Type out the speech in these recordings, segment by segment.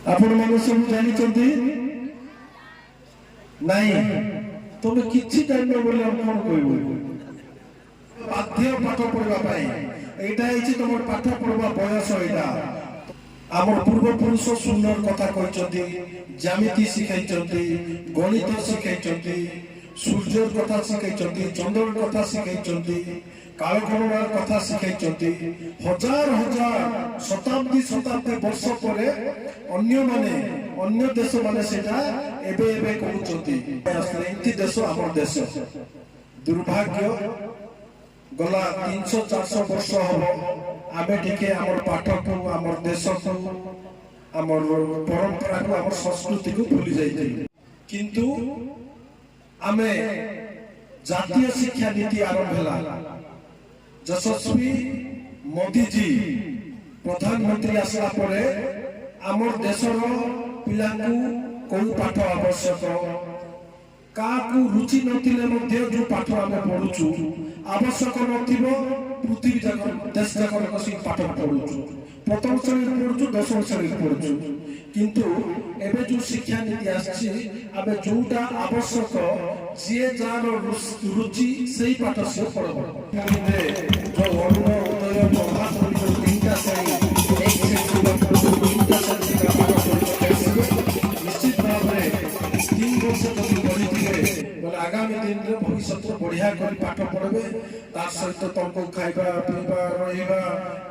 आपण माने सब जानिचंती नाही तमे किछि जानिनो बोले हम कोन कहबो बाध्य पाठ पढवा पाई एटा हिची तमर पाठ पढवा बयस एटा आमर पूर्व पुरुष सुंदर कथा कहचंती ज्यामिति सिखाइचंती गणित सिखाइचंती सूर्य कथा सिखाइचंती चंद्र कथा सिखाइचंती कालगणनार कथा सिखाइचंती हजार हजार शताब्दी शताब्दी वर्ष परे अन्य माने अन्य देश माने सेटा एबे एबे कहउचंती एंती देश हमर देश दुर्भाग्य गला 300-400 वर्ष हबो आमे टिके हमर पाठ को हमर देश को हमर परंपरा को हमर संस्कृति को भूली जाइते किंतु आमे जातीय शिक्षा नीति आरंभ होला यशस्वी मोदी जी प्रधानमंत्री आसला परे हमर देशर पिला को कोन पाठ आवश्यक काकू रुचि नथिले मध्ये जो पाठ आमे पढुछु आवश्यक नथिबो पृथ्वी जगत देश जगत कसी पाठ पढुछु प्रथम श्रेणी पढुछु दशम श्रेणी पढुछु किंतु एबे जो शिक्षा नीति आछि आबे जोटा आवश्यक जे जार रुचि सेही पाठ से पढबो जो अरुण उदय प्रभात जो तीनटा श्रेणी एक श्रेणी तीनटा श्रेणी का पाठ पढिबो निश्चित भाव में 3 वर्ष तक पढिथिले बोले आगामी दिन रे भविष्य बढ़िया कर पाठ पढ़बे तार सहित तुमको खाइबा पीबा रहिबा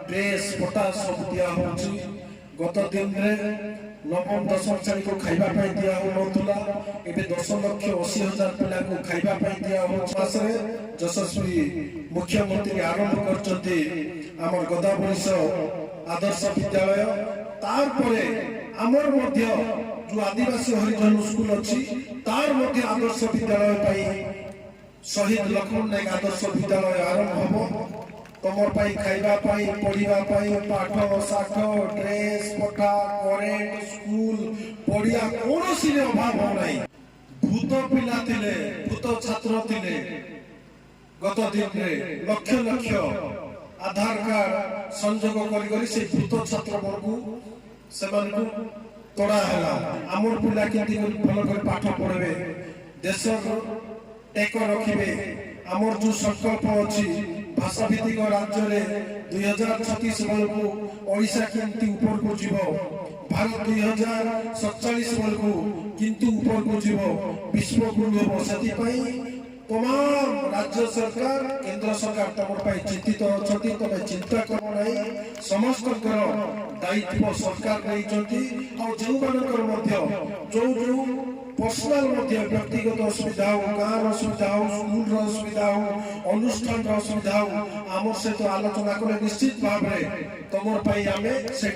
ड्रेस पटा सब दिया होची गत दिन रे नवम दशम श्रेणी को खाइबा पाई दिया हो नथुला एबे 10,80,000 पिला को खाइबा पाई दिया हो मासरे यशस्वी मुख्यमंत्री आरंभ करचंती हमर गदावरीस आदर्श विद्यालय तार परे हमर मध्य जो आदिवासी हरिजन स्कूल अच्छी तार मध्य आदर्श विद्यालय पाई शहीद लक्ष्मण नायक आदर्श विद्यालय आरंभ हम तुम खाइबा पढ़ा पाठ साठ ड्रेस पठा करेंट स्कूल पढ़िया कौन अभाव हो ना भूत पिला थिले भूत छात्र थिले गत दिन रे लक्ष लक्ष आधार कार्ड संयोग करी से भूत छात्र वर्ग से तोड़ा है आमर पिला केंती भल कर पाठ पढ़े देश टेक रखिबे आमर जो संकल्प अच्छी भाषा भित्तिक राज्य में 2036 बेलू ओडिशा केंती ऊपर को जीव भारत 2047 बेलू किंतु ऊपर को जीव विश्व गुरु हो से तमाम राज्य सरकार केंद्र सरकार तुम चिंतित अच्छा तुम चिंता कर समस्त दायित्व सरकार नहीं जो जो पर्सनाल व्यक्तिगत असुविधा हो गाँव असुविधा हो स्कूल असुविधा हो अनुष्ठान असुविधा हो आम सहित आलोचना कले निश्चित भाव में तुम आम से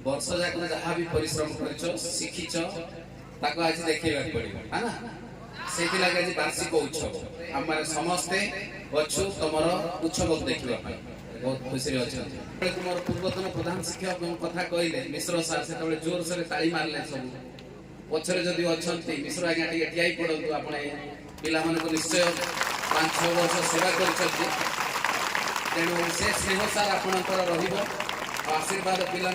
वर्ष जाक जहाँ भी परिश्रम कर शिखिच आज देखा पड़ो है ना से आज वार्षिक उत्सव आम समस्ते अच्छु तुम उत्सव देखा बहुत खुशी अच्छा तुम पूर्वतन प्रधान शिक्षक कथा कहले मिश्र सार से जोर से ताली मारे सब पछरे जदि अच्छा मिश्र आज्ञा टे ठिया पड़ू आप पिला निश्चय 5-6 वर्ष सेवा कर तेणु से स्नेह सार आपणकर आशीर्वाद पिला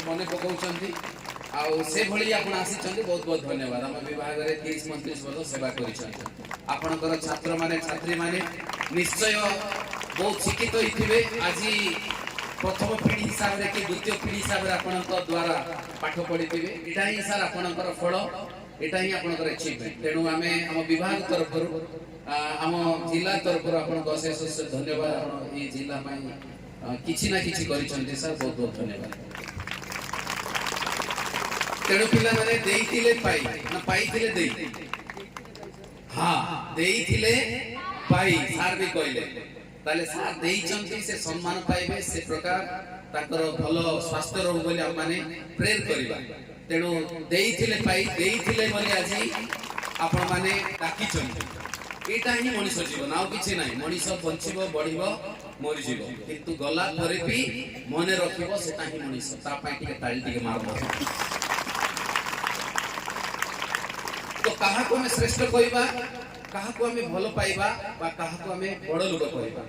मन पकाउछंती आउ से भली आपण आसी बहुत बहुत धन्यवाद आम विभाग में 30-35 वर्ष सेवा कर छात्र माने छात्री माने निश्चय बहुत शिक्षित होइथिबे आज प्रथम पीढ़ी हिसाब से कि द्वितीय पीढ़ी हिसाब से आपणक द्वारा पाठ पढ़िथिबे एटा ही सर आपणकर फल एटा ही आपणकर अचीवमेंट तेणु आमे हम विभाग तरफ आम जिला तरफ आपणक अशेष धन्यवाद आपण ई जिला में किछि ना किछि करिसंती सर बहुत बहुत धन्यवाद तेणु पिला माने देइथिले पाई ना पाइथिले देइ हां देइथिले पाई सार भी कहले ताले सार देइचंती से सम्मान पाइबे से प्रकार ताकर भल स्वास्थ्य रहू बोली हम माने प्रेर करबा तेणु देइथिले पाई देइथिले बोली आज आपण माने डाकिचंती एटा ही मनुष्य जीवन आउ किछि नाही मनुष्य बंचिबो बढ़िबो मरि जीवो किंतु गला परे भी मने रखिबो सेटा ही मनुष्य ता पाई टिके ताली टिके मारबो तो कहा को हमें श्रेष्ठ कहबा कहा को हमें भल पाइबा बा कहा को हमें बड़ लोक कहबा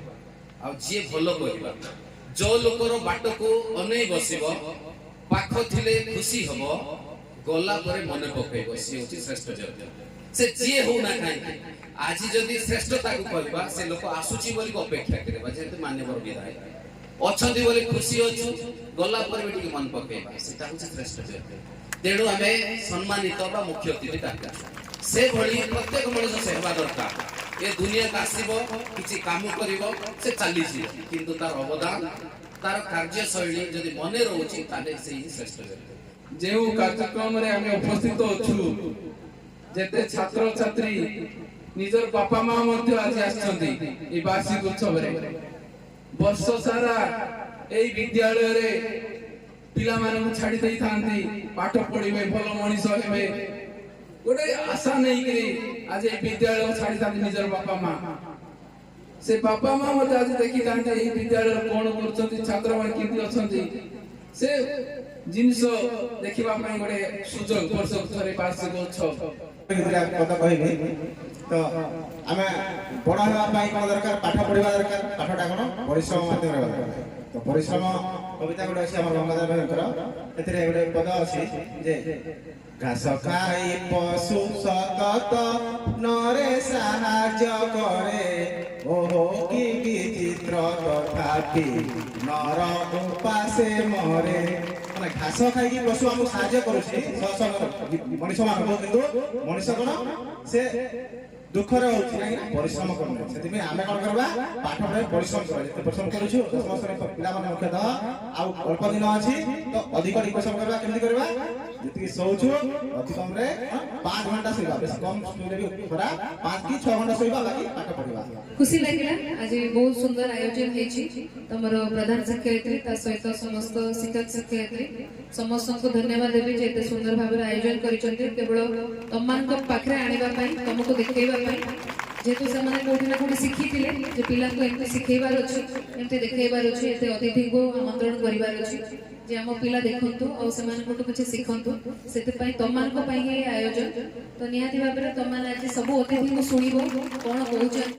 आ जे भल कहबा जो लोकर बाट को अनै बसिबो पाख ଥିଲେ ଖୁସି ହବ, ଗଲା ପରେ ମନେ ପକେଇବ ସିଏ ହଉଛି ଶ୍ରେଷ୍ଠ ଯୋଗ୍ୟ। ସେ ଯିଏ ହଉ ନା କାହିଁକି ଆଜି ଯଦି ଶ୍ରେଷ୍ଠତାକୁ କହିବା ସେ ଲୋକ ଆସୁଛି ବୋଲି ଅପେକ୍ଷା କରିବା, ଯେହେତୁ ମାନ୍ୟବର ବିଧାୟକ ଅଛନ୍ତି ବୋଲି ଖୁସି ଅଛୁ, ଗଲା ପରେ ବି ଟିକେ ମନେ ପକେଇବା ସେଟା ହଉଛି ଶ୍ରେଷ୍ଠ ଯୋଗ୍ୟ। ତେଣୁ ଆମେ ସମ୍ମାନିତ ବା ମୁଖ୍ୟ ଅତିଥି ଡାକୁଛୁ। ସେଭଳି ପ୍ରତ୍ୟେକ ମଣିଷ ସେ ହେବା ଦରକାର। ଏ ଦୁନିଆକୁ ଆସିବ, କିଛି କାମ କରିବ, ସେ ଚାଲିଯିବ, କିନ୍ତୁ ତାର ଅବଦାନ ତାର କାର୍ଯ୍ୟଶୈଳୀ ଯଦି ମନେ ରହୁଛି ତାହେଲେ ସେଇ ଶ୍ରେଷ୍ଠ ଯୋଗ୍ୟ। ଯେଉଁ କାର୍ଯ୍ୟକ୍ରମରେ ଆମେ ଉପସ୍ଥିତ ଅଛୁ, ଯେତେ ଛାତ୍ରଛାତ୍ରୀ ନିଜର ବାପା ମା ମଧ୍ୟ ଆଜି ଆସିଛନ୍ତି এই ବାର୍ଷିକ ଉତ୍ସବରେ। ବର୍ଷ ସାରା এই ବିଦ୍ୟାଳୟରେ ପିଲାମାନଙ୍କୁ ଛାଡ଼ି ଦେଇଥାନ୍ତି, ପାଠ ପଢିବେ, ଭଲ ମଣିଷ ହେବେ, ଗୋଟେ ଆଶା ନେଇକିରି ଆଜି এই ବିଦ୍ୟାଳୟ ଛାଡ଼ିଥାନ୍ତି ନିଜର ବାପା ମା। ସେ ବାପା ମା ମଧ୍ୟ ଆଜି ଦେଖିଥାନ୍ତି এই ବିଦ୍ୟାଳୟରେ କଣ କରୁଛନ୍ତି, ଛାତ୍ରମାନେ କେମିତି ଅଛନ୍ତି, ସେ ଜିନିଷ ଦେଖିବା ପାଇଁ ଗୋଟେ ସୁଯୋଗ ବର୍ଷକୁ ଥରେ ବାର୍ଷିକ ଉତ୍ସବ। କଥା କହିବି ତ ଆମେ ବଡ଼ ହେବା ପାଇଁ କ'ଣ ଦରକାର, ପାଠ ପଢିବା ଦରକାର। ପାଠଟା କ'ଣ ପରିଶ୍ରମ ମାଧ୍ୟମରେ ହେବା ଦରକାର। ତ ପରିଶ୍ରମ କବିତା ଗୋଟେ ଅଛି ଆମର ଗଙ୍ଗାଧର ମେହେରଙ୍କର, ଏଥିରେ ଗୋଟେ ପଦ ଅଛି ଯେ ଘାସ ଖାଇ ପଶୁ ସତତ ନରେ ସାହାଯ୍ୟ କରେ, ଓହୋ କି ବିଚିତ୍ର ତଥାପି ନର ଉପାସେ ମରେ। ମାନେ ଘାସ ଖାଇକି ପଶୁ ଆମକୁ ସାହାଯ୍ୟ କରୁଛି ମଣିଷ ମାନଙ୍କୁ, କିନ୍ତୁ ମଣିଷ କ'ଣ ସେ ଦୁଃଖରେ ହଉଛି କାହିଁକି ପରିଶ୍ରମ କରୁନାହିଁ। ସେଥିପାଇଁ ଆମେ କ'ଣ କରିବା, ପାଠ ପଢ଼ି ପରିଶ୍ରମ କରିବା। ଯେତେ ପରିଶ୍ରମ କରୁଛୁ ଦଶମ ଶ୍ରେଣୀ ପିଲାମାନେ ମୁଖ୍ୟତଃ ଆଉ ଅଳ୍ପ ଦିନ ଅଛି, ତ ଅଧିକ ପରିଶ୍ରମ କରିବା। କେମିତି କରିବା, ଯେତିକି ଶୋଉଛୁ ଅତି କମରେ 5 ଘଣ୍ଟା ଶୋଇବା, ବେଶୀ କମ ଶୋଇଲେ ବି ଖରା, 5 କି 6 ଘଣ୍ଟା ଶୋଇବା, ବାକି ପାଠ ପଢିବା। खुशी लगिला आज बहुत सुंदर आयोजन हेछि तमरो प्रधान शिक्षयित्री ता सहित समस्त शिक्षक शिक्षयित्री समस्त को धन्यवाद देबे जे एते सुंदर भाबरे आयोजन करिसंते। केवल तम्मान को पाखरे आनिबा पई, तुमको देखेबा पई, जेतु से माने कोठी ना कोठी शिखितिले जे पिला को एते सिखेबार अछि, एते देखेबार अछि, एते अतिथि को आमंत्रण करिबार अछि जे हम पिला देखंतु और से माने को कुछ सिखंतु। सेते पई तम्मान को पई हे आयोजन। तो निहाती भाबरे तम्मान आज सब अतिथि को सुनिबो कोन कहउछ।